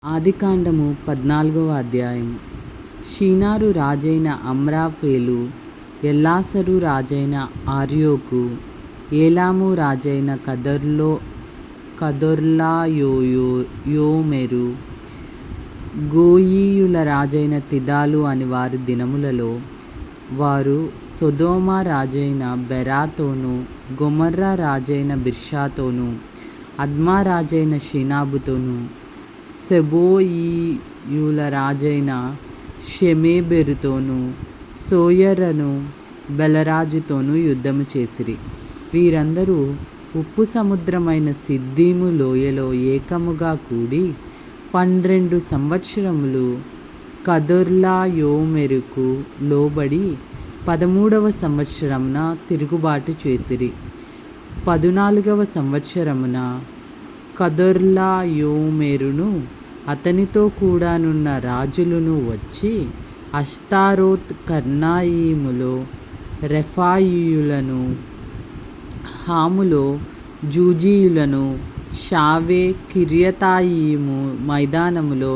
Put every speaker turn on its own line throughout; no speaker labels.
ఆదికాండము 14వ అధ్యాయము. షీనారు రాజైన అమ్రాపేలు, ఎల్లాసరు రాజైన అర్యోకు, ఏలాము రాజైన కదొర్లాయోమెరు, గోయీయుల రాజైన తిదాలు అని వారు దినములలో వారు సొదొమ రాజైన బెరాతోను, గొమొర్రా రాజైన బిర్షాతోను, అద్మా రాజైన షీనాబుతోను, సెబోయీయుల రాజైన షెమేబెరుతోను, సోయరను బెలరాజుతోనూ యుద్ధము చేసిరి. వీరందరూ ఉప్పు సముద్రమైన సిద్దీము లోయలో ఏకముగా కూడి 12 సంవత్సరములు కదొర్లాయోమెరుకు లోబడి 13వ సంవత్సరమున తిరుగుబాటు చేసిరి. 14వ సంవత్సరమున కదొర్లాయోమెరును అతనితో కూడానున్న రాజులను వచ్చి అష్తారోత్ కర్నాయిములో రెఫాయీయులను, హాములో జూజీయులను, షావే కిర్యతాయిము మైదానములో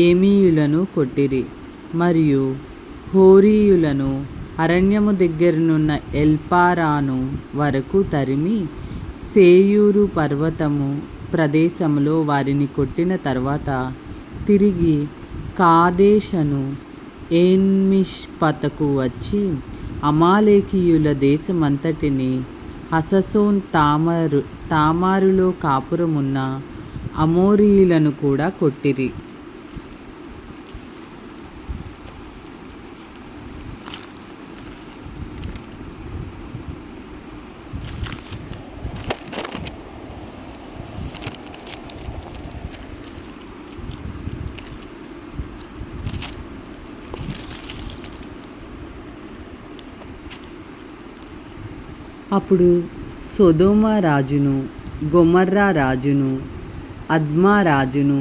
ఏమీయులను కొట్టిరి. మరియు హోరీయులను అరణ్యము దగ్గరనున్న ఎల్పారాను వరకు తరిమి సేయీరు పర్వతము ప్రదేశములో వారిని కొట్టిన తర్వాత తిరిగి కాదేషను ఏన్మిష్పతకు వచ్చి అమాలేకీయుల దేశమంతటిని, హససోన్ తామారులో కాపురమున్న అమోరీయులను కూడా కొట్టిరి. అప్పుడు సొదొమ రాజును, గొమొర్రా రాజును, అద్మా రాజును,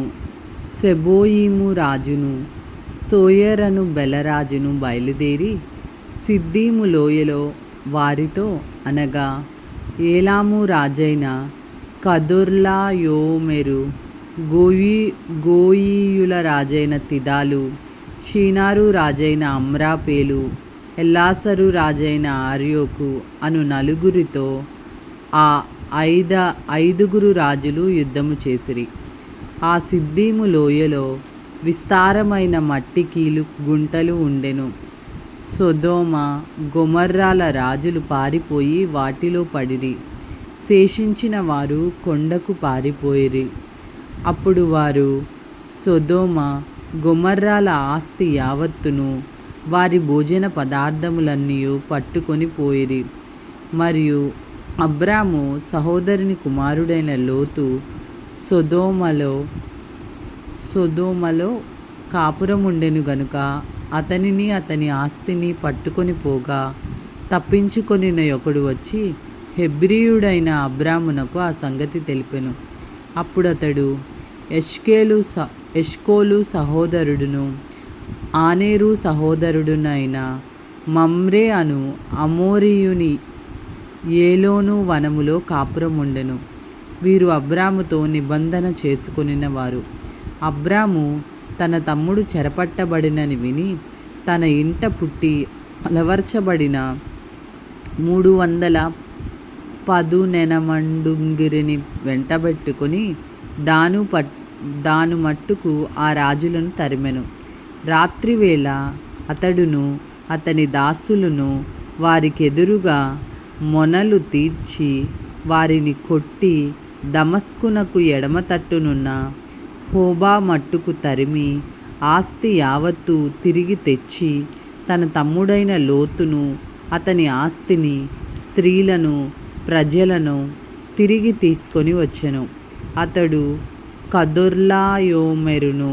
సెబోయీము రాజును, సోయరను బెలరాజును బయలుదేరి సిద్దీము లోయలో వారితో, అనగా ఏలాము రాజైన కదొర్లాయోమెరు, గోయీయుల రాజైన తిదాలు, షీనారు రాజైన అమ్రాపేలు, ఎల్లాసరు రాజైన అర్యోకు అను నలుగురితో ఆ ఐదుగురు రాజులు యుద్ధము చేసిరి. ఆ సిద్దీము లోయలో విస్తారమైన మట్టి కీలు గుంటలు ఉండెను. సొదొమ గొమొర్రాల రాజులు పారిపోయి వాటిలో పడిరి. శేషించిన వారు కొండకు పారిపోయిరి. అప్పుడు వారు సొదొమ గొమొర్రాల ఆస్తి యావత్తును, వారి భోజన పదార్థములన్నీయు పట్టుకొని పోయిరి. మరియు అబ్రాము సహోదరుని కుమారుడైన లోతు సొదొమలో కాపురముండెను గనుక అతనిని అతని ఆస్తిని పట్టుకొని పోగా, తప్పించుకొనిన ఒకడు వచ్చి హెబ్రీయుడైన అబ్రామునకు ఆ సంగతి తెలిపెను. అప్పుడతడు ఎష్కోలు సహోదరుడును ఆనేరు సహోదరుడునైన మమ్రే అను అమోరీయుని ఏలోను వనములో కాపురముండెను. వీరు అబ్రాముతో నిబంధన చేసుకొనిన వారు. అబ్రాము తన తమ్ముడు చెరపట్టబడినని విని తన ఇంట పుట్టి అలవర్చబడిన 300 పదునెనమండుంగిరిని వెంటబెట్టుకొని దాను మట్టుకు ఆ రాజులను తరిమెను. రాత్రివేళ అతడును అతని దాసులను వారికెదురుగా మొనలు తీర్చి వారిని కొట్టి దమస్కునకు ఎడమ తట్టునున్న హోబా మట్టుకు తరిమి, ఆస్తి యావత్తు తిరిగి తెచ్చి తన తమ్ముడైన లోతును, అతని ఆస్తిని, స్త్రీలను, ప్రజలను తిరిగి తీసుకొని వచ్చెను. అతడు కదొర్లాయోమెరును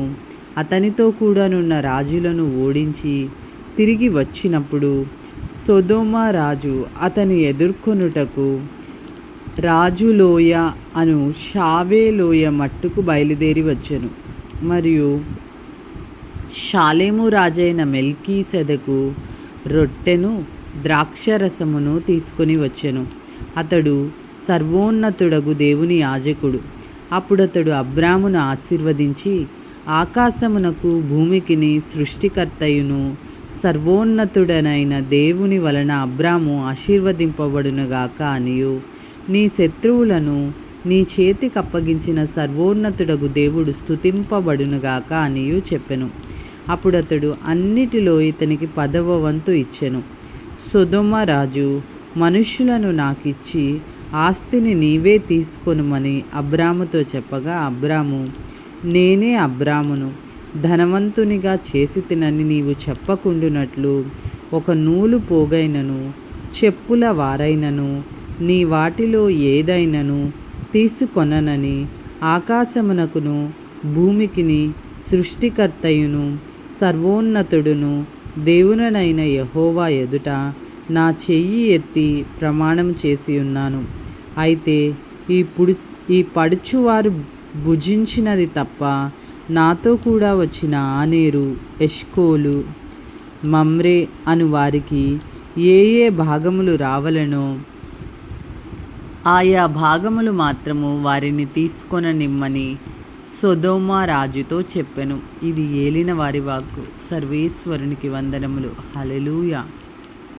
అతనితో కూడానున్న రాజులను ఓడించి తిరిగి వచ్చినప్పుడు సొదొమ రాజు అతని ఎదుర్కొనుటకు రాజులోయ అను షావే లోయ మట్టుకు బయలుదేరి వచ్చెను. మరియు షాలేము రాజైన మెల్కీసెదెకు రొట్టెను, ద్రాక్షరసమును తీసుకొని వచ్చెను. అతడు సర్వోన్నతుడగు దేవుని యాజకుడు. అప్పుడతడు అబ్రామును ఆశీర్వదించి ఆకాశమునకు భూమికిని సృష్టికర్తయును సర్వోన్నతుడనైన దేవుని వలన అబ్రాము ఆశీర్వదింపబడునుగాక అనియు, నీ శత్రువులను నీ చేతికి అప్పగించిన సర్వోన్నతుడగు దేవుడు స్తుతింపబడునుగాక అనియు చెప్పెను. అప్పుడతడు అన్నిటిలో ఇతనికి 10వ వంతు ఇచ్చెను. సొదొమ రాజు, మనుష్యులను నాకిచ్చి ఆస్తిని నీవే తీసుకొనుమని అబ్రాముతో చెప్పగా, అబ్రాము, నేనే అబ్రామును, ధనవంతునిగా చేసి తినని నీవు చెప్పకుండునట్లు ఒక నూలు పోగైనను చెప్పుల వారైనను నీ వాటిలో ఏదైనను తీసుకొననని ఆకాశమునకును భూమికిని సృష్టికర్తయును సర్వోన్నతుడును దేవుననైన యెహోవా ఎదుట నా చెయ్యి ఎత్తి ప్రమాణం చేసి ఉన్నాను. అయితే ఈ పడుచువారు భుజించినది తప్ప నాతో కూడా వచ్చిన ఆనేరు, ఎష్కోలు, మమ్రే అను వారికి ఏ ఏ భాగములు రావలెనో ఆయా భాగములు మాత్రము వారిని తీసుకొననిమ్మని సొదొమ రాజుతో చెప్పెను. ఇది ఏలిన వారి వాక్కు. సర్వేశ్వరునికి వందనములు. హల్లెలూయా.